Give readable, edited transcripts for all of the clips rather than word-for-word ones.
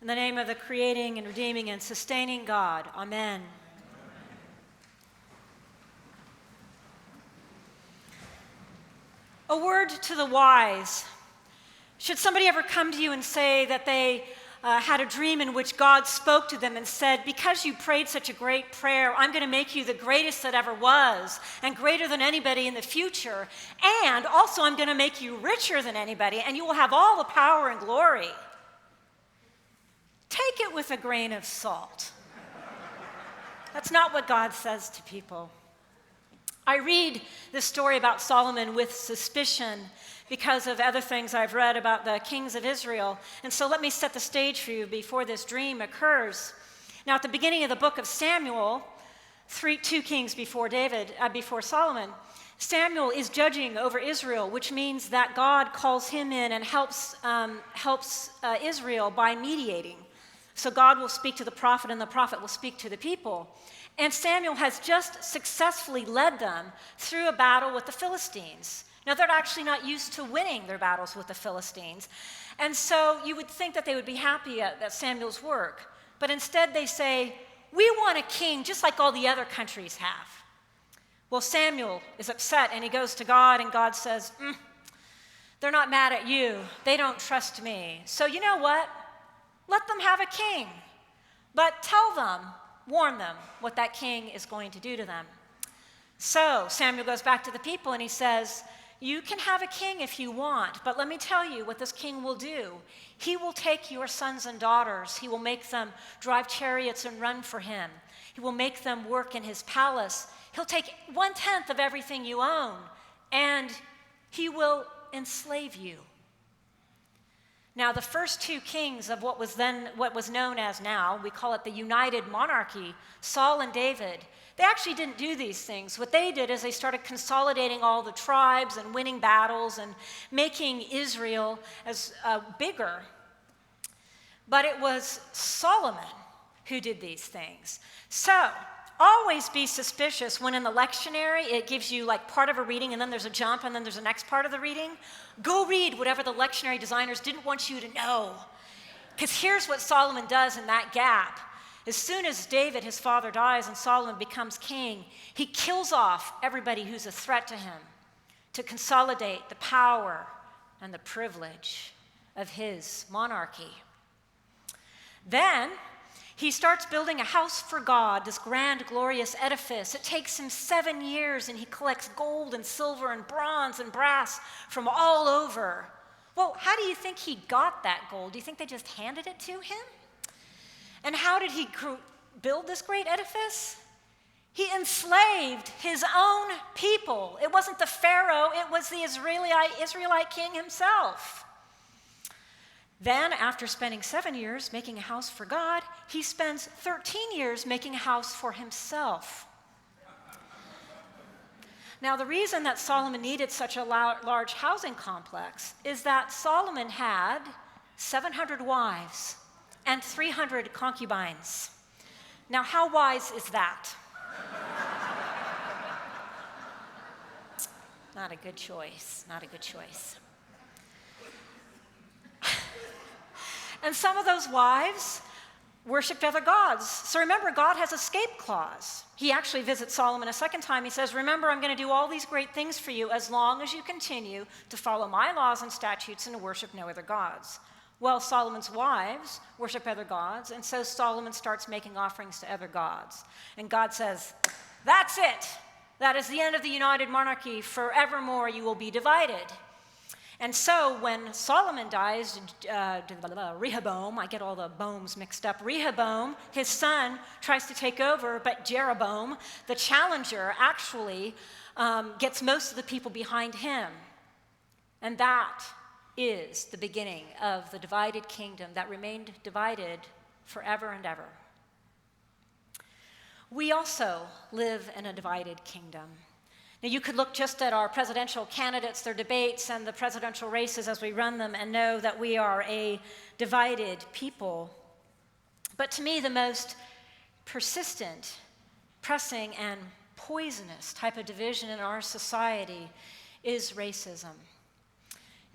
In the name of the creating and redeeming and sustaining God, amen. A word to the wise. Should somebody ever come to you and say that they had a dream in which God spoke to them and said, because you prayed such a great prayer, I'm going to make you the greatest that ever was and greater than anybody in the future, and also I'm going to make you richer than anybody, and you will have all the power and glory. Take it with a grain of salt. That's not what God says to people. I read this story about Solomon with suspicion because of other things I've read about the kings of Israel. And so let me set the stage for you before this dream occurs. Now, at the beginning of the book of Samuel, two kings before Solomon, Samuel is judging over Israel, which means that God calls him in and helps Israel by mediating. So God will speak to the prophet, and the prophet will speak to the people. And Samuel has just successfully led them through a battle with the Philistines. Now, they're actually not used to winning their battles with the Philistines. And so you would think that they would be happy at Samuel's work. But instead they say, we want a king just like all the other countries have. Well, Samuel is upset, and he goes to God, and God says, they're not mad at you. They don't trust me. So you know what? Let them have a king. But warn them what that king is going to do to them. So Samuel goes back to the people, and he says, you can have a king if you want, but let me tell you what this king will do. He will take your sons and daughters. He will make them drive chariots and run for him. He will make them work in his palace. He'll take 1/10 of everything you own, and he will enslave you. Now, the first two kings of what was known as now, we call it the United Monarchy, Saul and David, they actually didn't do these things. What they did is they started consolidating all the tribes and winning battles and making Israel as bigger. But it was Solomon who did these things. So, always be suspicious when in the lectionary it gives you like part of a reading and then there's a jump and then there's the next part of the reading. Go read whatever the lectionary designers didn't want you to know. Because here's what Solomon does in that gap. As soon as David, his father, dies and Solomon becomes king, he kills off everybody who's a threat to him to consolidate the power and the privilege of his monarchy. Then he starts building a house for God, this grand, glorious edifice. It takes him 7 years, and he collects gold and silver and bronze and brass from all over. Well, how do you think he got that gold? Do you think they just handed it to him? And how did he build this great edifice? He enslaved his own people. It wasn't the Pharaoh, it was the Israelite king himself. Then, after spending 7 years making a house for God, he spends 13 years making a house for himself. Now, the reason that Solomon needed such a large housing complex is that Solomon had 700 wives and 300 concubines. Now, how wise is that? Not a good choice, not a good choice. And some of those wives worshipped other gods. So remember, God has escape clause. He actually visits Solomon a second time. He says, remember, I'm going to do all these great things for you as long as you continue to follow my laws and statutes and to worship no other gods. Well, Solomon's wives worship other gods, and so Solomon starts making offerings to other gods. And God says, that's it. That is the end of the United Monarchy. Forevermore you will be divided. And so when Solomon dies, Rehoboam, I get all the bones mixed up, Rehoboam, his son, tries to take over, but Jeroboam, the challenger, actually gets most of the people behind him. And that is the beginning of the divided kingdom that remained divided forever and ever. We also live in a divided kingdom. Now, you could look just at our presidential candidates, their debates, and the presidential races as we run them and know that we are a divided people. But to me, the most persistent, pressing, and poisonous type of division in our society is racism.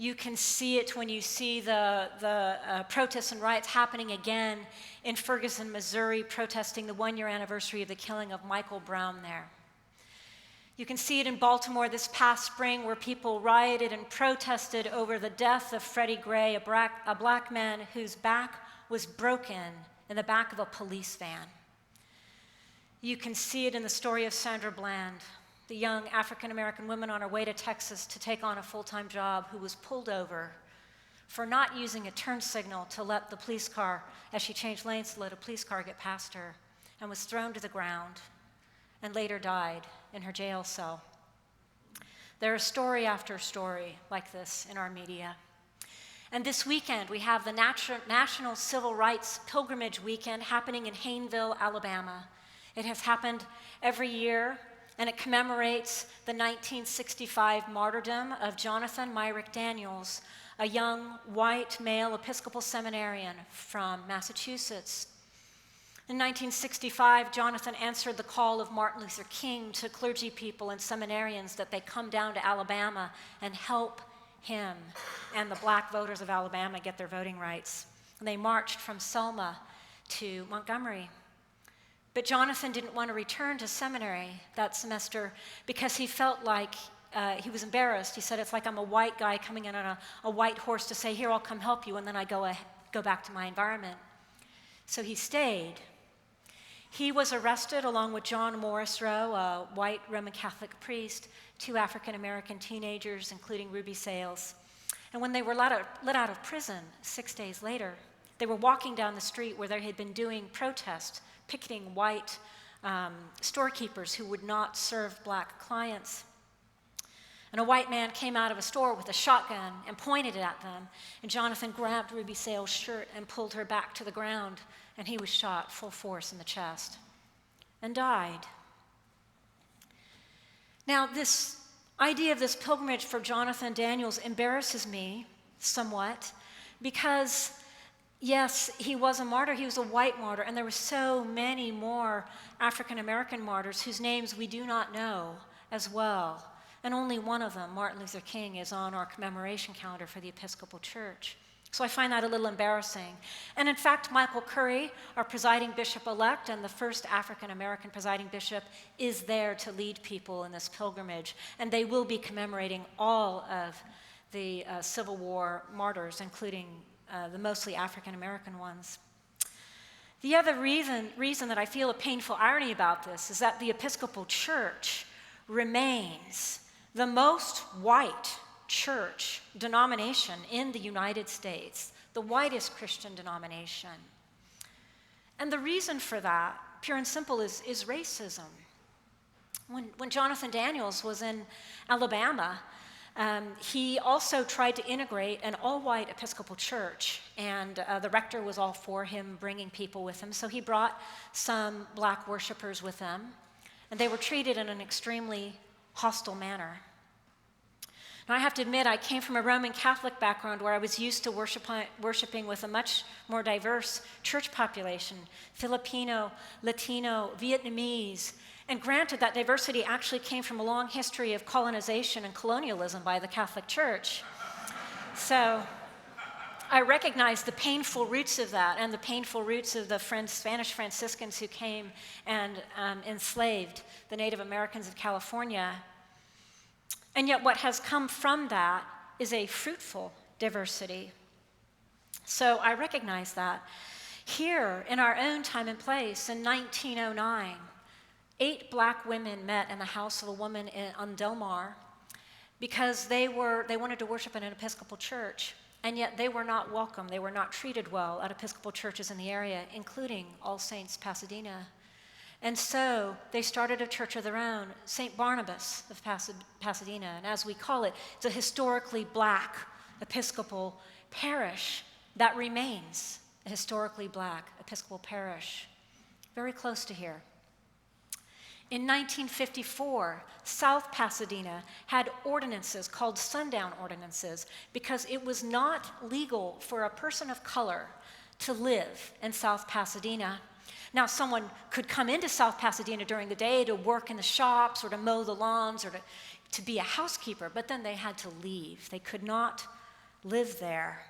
You can see it when you see the protests and riots happening again in Ferguson, Missouri, protesting the 1-year anniversary of the killing of Michael Brown there. You can see it in Baltimore this past spring, where people rioted and protested over the death of Freddie Gray, a black man whose back was broken in the back of a police van. You can see it in the story of Sandra Bland, the young African-American woman on her way to Texas to take on a full-time job, who was pulled over for not using a turn signal to let the police car, as she changed lanes to let a police car get past her, and was thrown to the ground and later died in her jail cell. There is story after story like this in our media. And this weekend, we have the National Civil Rights Pilgrimage Weekend happening in Hayneville, Alabama. It has happened every year, and it commemorates the 1965 martyrdom of Jonathan Myrick Daniels, a young white male Episcopal seminarian from Massachusetts. In 1965, Jonathan answered the call of Martin Luther King to clergy people and seminarians that they come down to Alabama and help him and the black voters of Alabama get their voting rights. And they marched from Selma to Montgomery. But Jonathan didn't want to return to seminary that semester because he felt like he was embarrassed. He said, it's like I'm a white guy coming in on a white horse to say, here, I'll come help you, and then I go back to my environment. So he stayed. He was arrested along with John Morris Rowe, a white Roman Catholic priest, 2 African-American teenagers, including Ruby Sales. And when they were let out of prison 6 days later, they were walking down the street where they had been doing protests, picketing white storekeepers who would not serve black clients. And a white man came out of a store with a shotgun and pointed it at them. And Jonathan grabbed Ruby Sales' shirt and pulled her back to the ground. And he was shot full force in the chest and died. Now, this idea of this pilgrimage for Jonathan Daniels embarrasses me somewhat because, yes, he was a martyr. He was a white martyr. And there were so many more African-American martyrs whose names we do not know as well. And only one of them, Martin Luther King, is on our commemoration calendar for the Episcopal Church. So I find that a little embarrassing. And in fact, Michael Curry, our presiding bishop-elect and the first African-American presiding bishop, is there to lead people in this pilgrimage. And they will be commemorating all of the Civil War martyrs, including the mostly African-American ones. The other reason that I feel a painful irony about this is that the Episcopal Church remains the most white church denomination in the United States, the whitest Christian denomination. And the reason for that, pure and simple, is racism. When Jonathan Daniels was in Alabama, he also tried to integrate an all-white Episcopal church, and the rector was all for him bringing people with him, so he brought some black worshipers with them, and they were treated in an extremely hostile manner. Now, I have to admit, I came from a Roman Catholic background where I was used to worshiping with a much more diverse church population, Filipino, Latino, Vietnamese. And granted, that diversity actually came from a long history of colonization and colonialism by the Catholic Church. So I recognize the painful roots of that and the painful roots of the Spanish Franciscans who came and enslaved the Native Americans of California. And yet what has come from that is a fruitful diversity. So I recognize that. Here, in our own time and place, in 1909, 8 black women met in the house of a woman on Del Mar because they wanted to worship in an Episcopal church, and yet they were not welcome. They were not treated well at Episcopal churches in the area, including All Saints Pasadena. And so they started a church of their own, St. Barnabas of Pasadena. And as we call it, it's a historically black Episcopal parish that remains a historically black Episcopal parish, very close to here. In 1954, South Pasadena had ordinances called sundown ordinances because it was not legal for a person of color to live in South Pasadena. Now, someone could come into South Pasadena during the day to work in the shops or to mow the lawns or to be a housekeeper, but then they had to leave. They could not live there.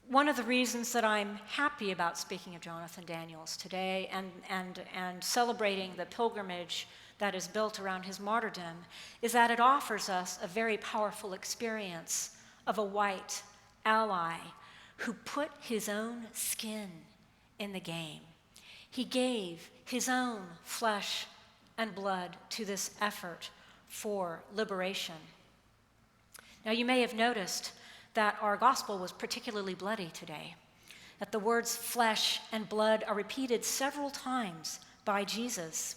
One of the reasons that I'm happy about speaking of Jonathan Daniels today and celebrating the pilgrimage that is built around his martyrdom is that it offers us a very powerful experience of a white ally who put his own skin in the game. He gave his own flesh and blood to this effort for liberation. Now, you may have noticed that our gospel was particularly bloody today, that the words flesh and blood are repeated several times by Jesus.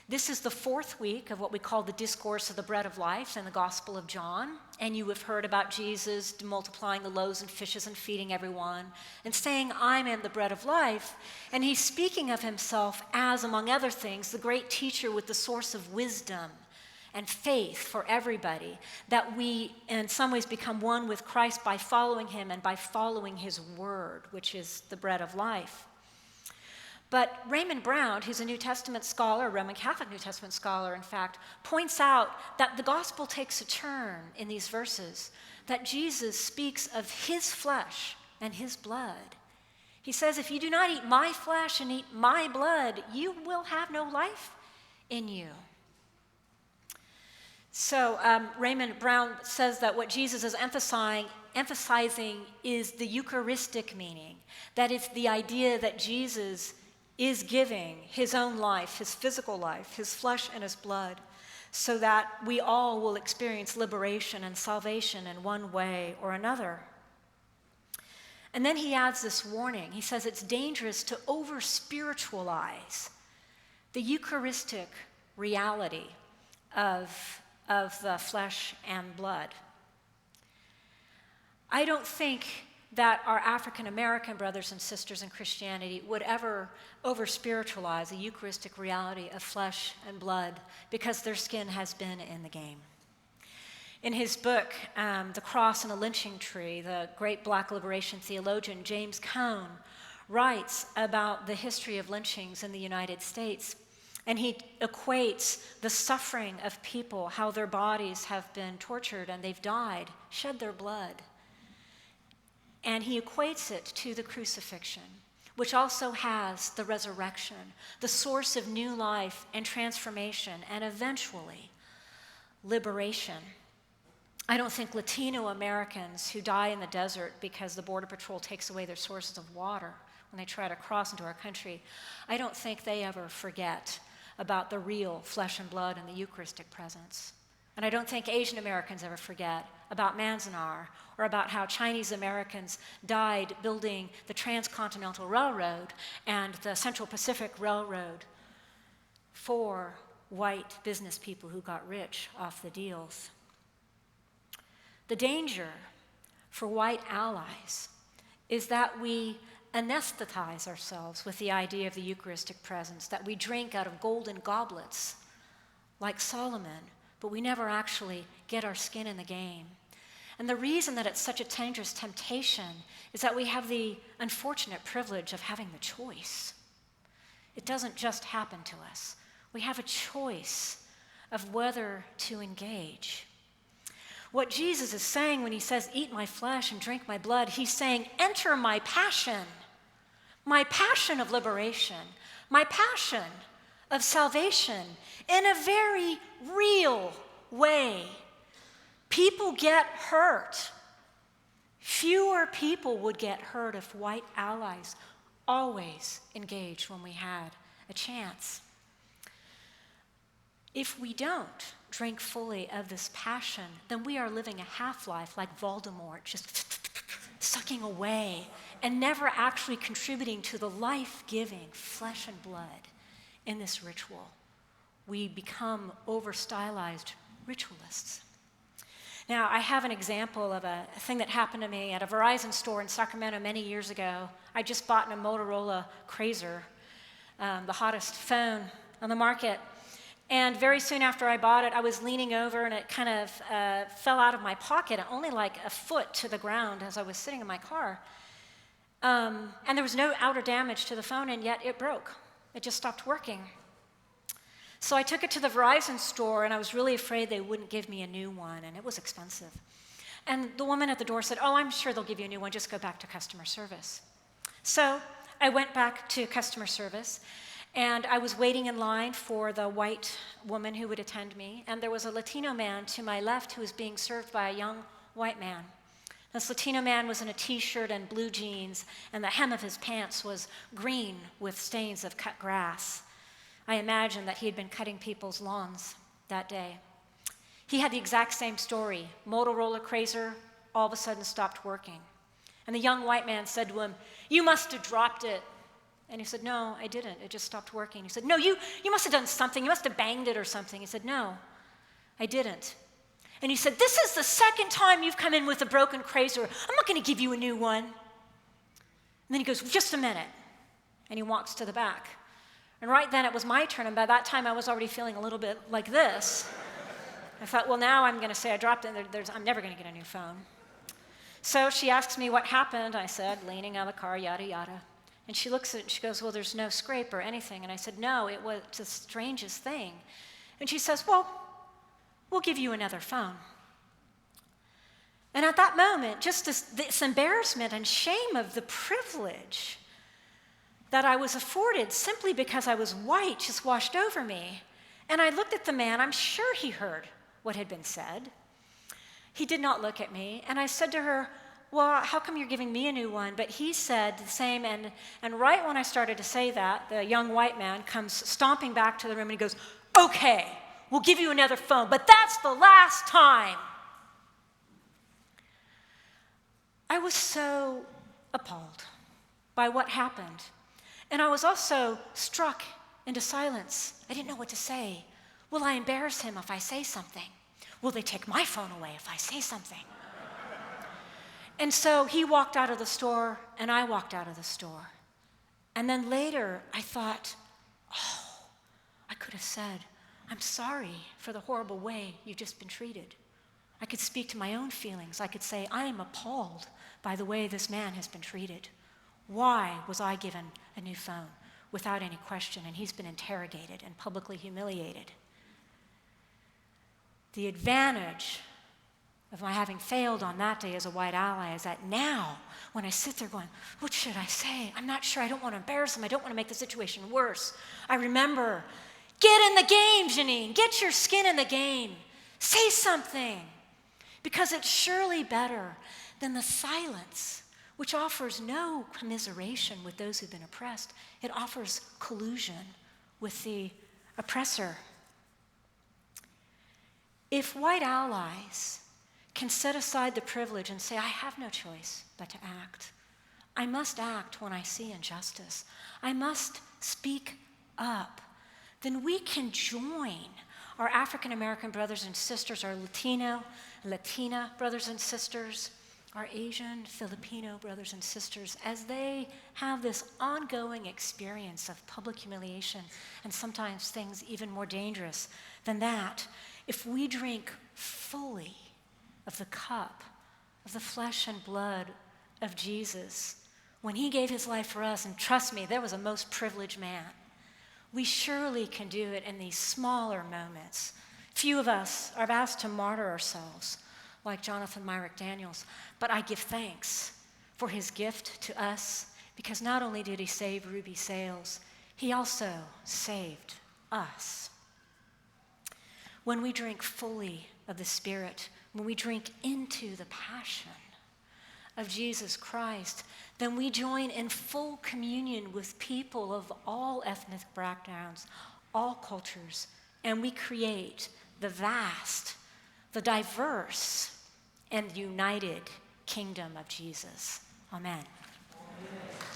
This is the fourth week of what we call the Discourse of the Bread of Life in the Gospel of John, and you have heard about Jesus multiplying the loaves and fishes and feeding everyone and saying, I am the bread of life, and he's speaking of himself as, among other things, the great teacher with the source of wisdom and faith for everybody, that we in some ways become one with Christ by following him and by following his word, which is the bread of life. But Raymond Brown, who's a New Testament scholar, a Roman Catholic New Testament scholar, in fact, points out that the gospel takes a turn in these verses, that Jesus speaks of his flesh and his blood. He says, if you do not eat my flesh and eat my blood, you will have no life in you. So Raymond Brown says that what Jesus is emphasizing is the Eucharistic meaning, that it's the idea that Jesus is giving his own life, his physical life, his flesh and his blood, so that we all will experience liberation and salvation in one way or another. And then he adds this warning. He says it's dangerous to over-spiritualize the Eucharistic reality of the flesh and blood. I don't think that our African American brothers and sisters in Christianity would ever over-spiritualize the Eucharistic reality of flesh and blood because their skin has been in the game. In his book, The Cross and a Lynching Tree, the great Black liberation theologian James Cone writes about the history of lynchings in the United States. And he equates the suffering of people, how their bodies have been tortured and they've died, shed their blood. And he equates it to the crucifixion, which also has the resurrection, the source of new life and transformation, and eventually liberation. I don't think Latino Americans who die in the desert because the Border Patrol takes away their sources of water when they try to cross into our country, I don't think they ever forget about the real flesh and blood and the Eucharistic presence. And I don't think Asian Americans ever forget about Manzanar or about how Chinese Americans died building the Transcontinental Railroad and the Central Pacific Railroad for white business people who got rich off the deals. The danger for white allies is that we anesthetize ourselves with the idea of the Eucharistic presence, that we drink out of golden goblets like Solomon, but we never actually get our skin in the game. And the reason that it's such a dangerous temptation is that we have the unfortunate privilege of having the choice. It doesn't just happen to us. We have a choice of whether to engage. What Jesus is saying when he says, eat my flesh and drink my blood, he's saying, enter my passion of liberation, my passion of salvation in a very real way. People get hurt. Fewer people would get hurt if white allies always engaged when we had a chance. If we don't drink fully of this passion, then we are living a half-life like Voldemort, just sucking away and never actually contributing to the life-giving flesh and blood in this ritual. We become over-stylized ritualists. Now, I have an example of a thing that happened to me at a Verizon store in Sacramento many years ago. I just bought a Motorola Razr, the hottest phone on the market. And very soon after I bought it, I was leaning over and it kind of fell out of my pocket, only like a foot to the ground as I was sitting in my car. And there was no outer damage to the phone, and yet it broke. It just stopped working. So I took it to the Verizon store, and I was really afraid they wouldn't give me a new one, and it was expensive. And the woman at the door said, "Oh, I'm sure they'll give you a new one. Just go back to customer service." So I went back to customer service, and I was waiting in line for the white woman who would attend me, and there was a Latino man to my left who was being served by a young white man. This Latino man was in a t-shirt and blue jeans, and the hem of his pants was green with stains of cut grass. I imagined that he had been cutting people's lawns that day. He had the exact same story. Motorola Razr all of a sudden stopped working. And the young white man said to him, "You must have dropped it." And he said, "No, I didn't. It just stopped working." He said, "No, you must have done something. You must have banged it or something." He said, "No, I didn't." And he said, "This is the second time you've come in with a broken Razr. I'm not going to give you a new one." And then he goes, "Just a minute." And he walks to the back. And right then it was my turn, and by that time I was already feeling a little bit like this. I thought, well, now I'm going to say I dropped it, and I'm never going to get a new phone. So she asks me what happened. I said, leaning out of the car, yada, yada. And she looks at it and she goes, "Well, there's no scrape or anything." And I said, "No, it was the strangest thing." And she says, "Well, we'll give you another phone." And at that moment, just this embarrassment and shame of the privilege that I was afforded simply because I was white just washed over me. And I looked at the man. I'm sure he heard what had been said. He did not look at me. And I said to her, "Well, how come you're giving me a new one?" But he said the same. And right when I started to say that, the young white man comes stomping back to the room and he goes, "Okay, we'll give you another phone, but that's the last time." I was so appalled by what happened. And I was also struck into silence. I didn't know what to say. Will I embarrass him if I say something? Will they take my phone away if I say something? And so he walked out of the store, and I walked out of the store. And then later, I thought, oh, I could have said, "I'm sorry for the horrible way you've just been treated." I could speak to my own feelings. I could say, "I am appalled by the way this man has been treated. Why was I given a new phone without any question, and he's been interrogated and publicly humiliated?" The advantage of my having failed on that day as a white ally is that now, when I sit there going, what should I say? I'm not sure. I don't want to embarrass him. I don't want to make the situation worse. I remember, get in the game, Janine. Get your skin in the game. Say something. Because it's surely better than the silence, which offers no commiseration with those who've been oppressed. It offers collusion with the oppressor. If white allies can set aside the privilege and say, "I have no choice but to act. I must act when I see injustice. I must speak up," then we can join our African American brothers and sisters, our Latina brothers and sisters, our Asian, Filipino brothers and sisters, as they have this ongoing experience of public humiliation and sometimes things even more dangerous than that. If we drink fully of the cup of the flesh and blood of Jesus, when he gave his life for us, and trust me, there was a most privileged man, we surely can do it in these smaller moments. Few of us are asked to martyr ourselves like Jonathan Myrick Daniels, but I give thanks for his gift to us, because not only did he save Ruby Sales, he also saved us. When we drink fully of the Spirit, when we drink into the passion of Jesus Christ, then we join in full communion with people of all ethnic backgrounds, all cultures, and we create the vast, the diverse, and united kingdom of Jesus. Amen. Amen.